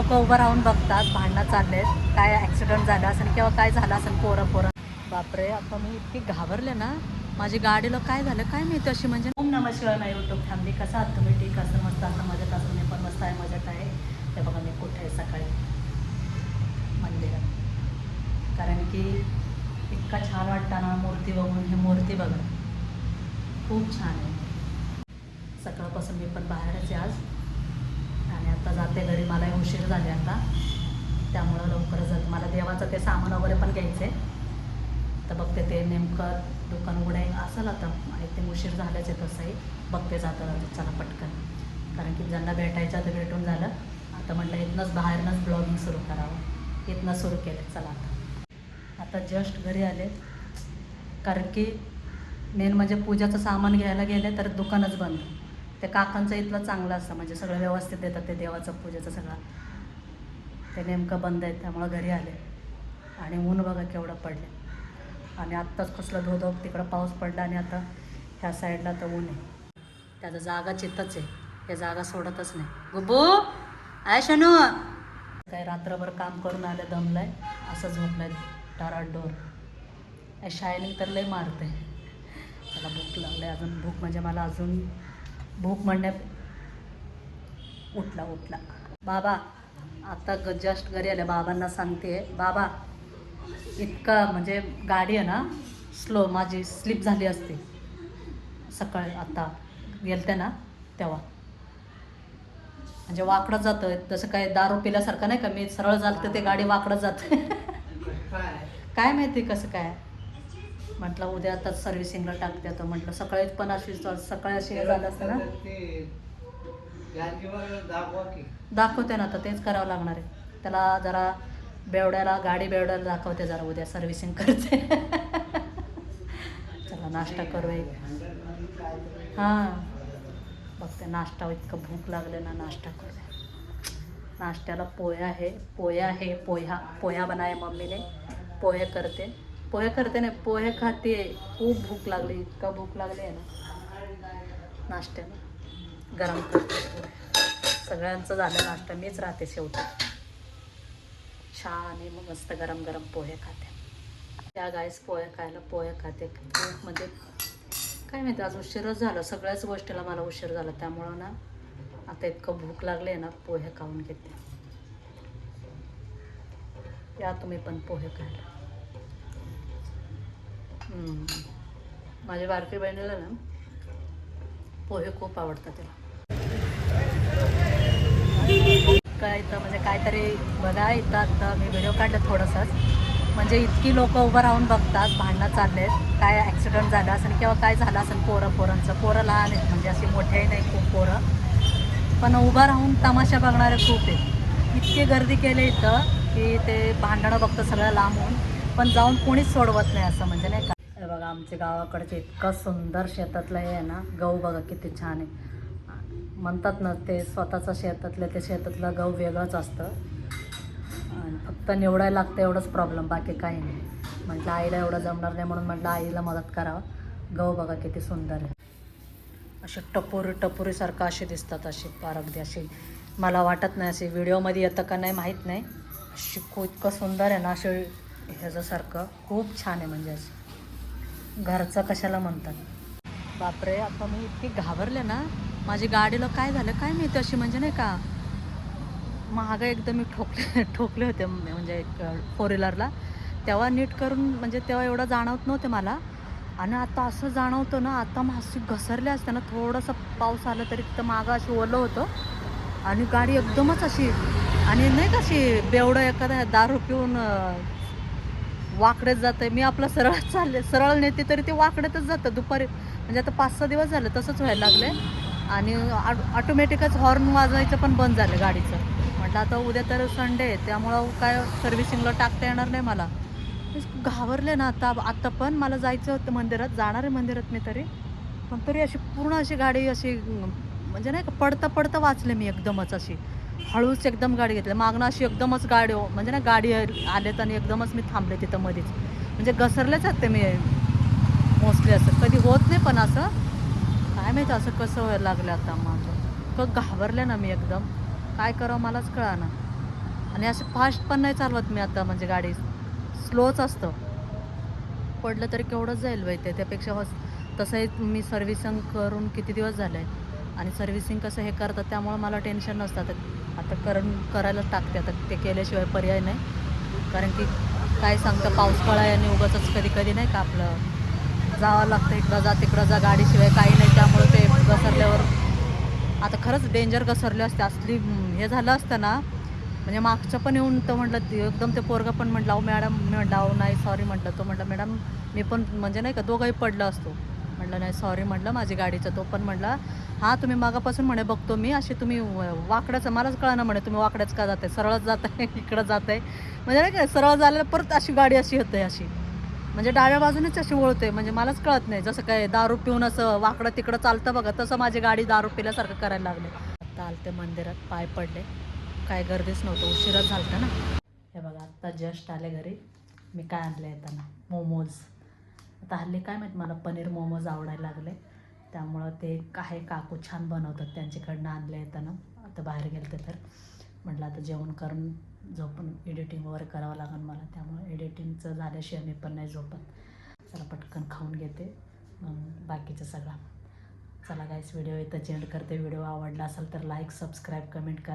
लोक उभं राहून बघतात, भांडणं चाललेत, काय ॲक्सिडेंट झाला असेल किंवा काय झालं असेल पोरं. बापरे, आता मी इतकी घाबरले ना, माझी गाडीला काय झालं काय माहिती अशी. म्हणजे ओम नमः शिवाय नाही यूट्यूब फॅमिली, कसा आहात तुम्ही? ठीक असं मस्त असं मजेत असं, मी पण मस्त आहे, मजेत आहे. ते बघा मी कुठे आहे सकाळी मंदिरात, कारण की इतका छान वाटतं ना मूर्ती बघून. ही मूर्ती बघा खूप छान आहे. सकाळपासून मी पण बाहेरच आहे आज, आणि आता जाते घरी. मलाही उशीर झाले आता, त्यामुळं लवकरच जाते. मला देवाचं ते सामान वगैरे पण घ्यायचं आहे, तर बघते ते नेमकं दुकान उघडे असेल आता. आय थिंक उशीर झाल्याच आहे तसंही. बघते जातं चला पटकन, कारण की ज्यांना भेटायचं तर भेटून झालं. आता म्हटलं इथनंच बाहेरनंच ब्लॉगिंग सुरू करावं, इथनं सुरू केलं. चला आता जस्ट घरी आले, कारण की मेन म्हणजे पूजाचं सामान घ्यायला गेले तर दुकानच बंद. ते काकांचं इथलं चांगलं असतं, म्हणजे सगळं व्यवस्थित देतात ते देवाचं पूजेचं सगळं. ते नेमकं बंद आहे, त्यामुळं घरी आले. आणि ऊन बघा केवढं पडले, आणि आत्ताच कसलं धोधो तिकडं पाऊस पडला, आणि आता ह्या साईडला तर ऊन आहे. त्याचं जागा चित्तच आहे, हे जागा सोडतच नाही. गुब्बू आय शनू, काय रात्रभर काम करून आलं, दमलाय, असं झोपलाय डोर. शायनिंग तर लय मारते. त्याला भूक लागली अजून. भूक म्हणजे मला अजून भूक म्हणण्या. उठला बाबा. आता जस्ट घरी आले, बाबांना सांगते बाबा इतका म्हणजे गाडी आहे ना स्लो, माझी स्लिप झाली असते सकाळी. आता गेलते ना तेव्हा, म्हणजे वाकडं जातं, तसं काय दारू पिल्यासारखं नाही का, मी सरळ जातं ते गाडी वाकडं जातं. काय माहिती कसं काय. म्हटलं उद्या आता सर्व्हिसिंगला टाकते. तर म्हटलं सकाळीच पण अशी सकाळी अशी हे झालं असतं ना. दाखवते ना, तर तेच करावं लागणार आहे त्याला. जरा बेवड्याला, गाडी बेवड्याला दाखवते जरा, उद्या सर्व्हिसिंग करते. चला नाश्ता करू एक. हां बघते नाश्ता, इतकं भूक लागले ना, नाश्ता करूया. नाश्त्याला पोह्या बनाय मम्मीने. पोहे करते नाही, पोहे खाते. खूप भूक लागली, इतका भूक लागली आहे ना. नाश्त्याला गरम करते पोहे. सगळ्यांचं झालं नाश्ता, मीच राहते शेवटी. चहा आणि मग मस्त गरम गरम पोहे खाते. त्या गाईस पोहे खाते. खूप म्हणजे काय माहिती, आज उशीरच झालं. सगळ्याच गोष्टीला मला उशीर झाला, त्यामुळं ना आता इतकं भूक लागले ना, पोहे खाऊन घेते. या तुम्ही पण पोहे खायला. माझ्या बारकी बहिणीला ना पोहे खूप आवडतात. त्याला काय इथं म्हणजे काहीतरी बघा. इथं आता मी व्हिडिओ काढला थोडंसंच, म्हणजे इतकी लोक उभं राहून बघतात, भांडणं चाललेत, काय ॲक्सिडेंट झाला असेल किंवा काय झालं असेल. पोरं लहान आहेत, म्हणजे अशी मोठेही नाही खूप पोरं, पण उभं राहून तमाशा बघणारे खूप आहेत. इतकी गर्दी केली इथं की ते भांडणं बघतं सगळं लांबून, पण जाऊन कोणीच सोडवत नाही असं, म्हणजे नाही का. हे बघा आमच्या गावाकडचे इतकं सुंदर शेतातलं हे आहे ना, गहू बघा किती छान आहे. म्हणतात ना ते स्वतःचं ते शेतातलं गहू वेगळंच असतं, आणि फक्त निवडायला लागतं एवढंच प्रॉब्लेम, बाकी काही नाही. म्हटलं आईला एवढं जमणार नाही, म्हणून म्हटलं आईला मदत करावं. गहू बघा किती सुंदर आहे, असे टपोरीसारखं असे दिसतात, असे पार अगदी असे. मला वाटत नाही असे व्हिडिओमध्ये येतं का नाही माहीत नाही. शिकू इतकं सुंदर आहे ना, असे ह्याच्यासारखं खूप छान आहे, म्हणजे असं घरचं कशाला म्हणतात. बापरे, आता मी इतकी घाबरले ना, माझी गाडीला काय झालं काय माहिती अशी, म्हणजे नाही का. महाग एकदम मी ठोकले होते, म्हणजे 4 व्हीलरला. तेव्हा नीट करून, म्हणजे तेव्हा एवढं जाणवत नव्हते मला. आणि आता असं जाणवतं ना, आता माशी घसरले असते ना, थोडंसं पाऊस आलं तरी तिथं मागं अशी ओलं होतं, आणि गाडी एकदमच अशी. आणि नाही का अशी बेवडं एखादा दारू पिऊन वाकडेच जातं आहे. मी आपलं सरळ नेते तरी ते वाकड्यातच जातं दुपारी. म्हणजे आता 5-6 दिवस झालं तसंच व्हायला लागलं आहे. आणि ऑटोमॅटिकच हॉर्न वाजवायचं पण बंद झालं गाडीचं. म्हटलं आता उद्या तर संडे आहे, त्यामुळं काय सर्व्हिसिंगला टाकता येणार नाही मला. घाबरले ना आता पण मला जायचं होतं मंदिरात, जाणार आहे मंदिरात मी तरी. पण तरी अशी पूर्ण अशी गाडी अशी, म्हणजे नाही का पडता वाचले मी एकदमच अशी. हळूच एकदम गाडी घेतली मागणं, अशी एकदमच गाडी, म्हणजे ना गाडी आलेत आणि एकदमच मी थांबले तिथं मध्येच. म्हणजे घसरलेच आहेत ते मी मोस्टली. असं कधी होत नाही, पण असं काय माहिती असं कसं व्हायला लागलं आता माझं. घाबरले ना मी एकदम, काय करावं मलाच कळा ना. आणि असं फास्ट पण नाही चालवत मी आता, म्हणजे गाडी स्लोच असतं. पडलं तरी केवढंच जाईल बाई ते, त्यापेक्षा तसंही मी सर्व्हिसिंग करून किती दिवस झाले आहे आणि सर्व्हिसिंग कसं हे करतात त्यामुळं मला टेन्शन नसतं. आता करायलाच टाकते आता, ते केल्याशिवाय पर्याय नाही. कारण की काय सांगतं, पाऊस काळा आहे आणि उगाचच कधी कधी नाही का आपलं जावं लागतं, इकडं जा तिकडं जा, गाडीशिवाय काही नाही. त्यामुळं ते घसरल्यावर आता खरंच डेंजर घसरले असते असली हे झालं असतं ना. म्हणजे मागचं पण येऊन तर म्हटलं एकदम ते पोरगा पण म्हटलं अहो मॅडम, मी म्हटलं अहो नाही सॉरी म्हटलं. तो म्हटलं मॅडम मी पण म्हणजे नाही का दोघंही पडलं असतो. म्हटलं नाही सॉरी म्हटलं माझी गाडीचं. तो पण म्हटला हां तुम्ही मागापासून म्हणे बघतो मी, असे तुम्ही वाकड्याचं मलाच कळना म्हणे, तुम्ही वाकड्याच का जाते, सरळच जात आहे इकडं जात आहे. म्हणजे नाही का सरळ झालेलं परत अशी गाडी अशी होते अशी, म्हणजे डाव्या बाजूनेच अशी वळते. म्हणजे मलाच कळत नाही, जसं काय दारू पिऊन असं वाकडं तिकडं चालतं बघा, तसं माझी गाडी दारू पिल्यासारखं करायला लागले. आत्ता आलते मंदिरात, पाय पडले, काय गर्दीच नव्हतं, उशिराच झालता ना. हे बघा आत्ता जस्ट आले घरी. मी काय आणलं येताना मोमोज. आता हल्ली काय माहीत मला पनीर मोमोज आवडायला लागले, त्यामुळं ते काय काकू छान बनवतात त्यांच्याकडनं आणले येताना. आता बाहेर गेले तर म्हटलं आता जेवण करून झोपून एडिटिंग वगैरे करावं लागेल मला, त्यामुळे एडिटिंगचं झाल्याशिवाय मी पण नाही झोपत. चला पटकन खाऊन घेते मग बाकीचं सगळं. चला गाईस, व्हिडिओ इथं एंड करते. व्हिडिओ आवडला असेल तर लाईक, सबस्क्राईब, कमेंट करा.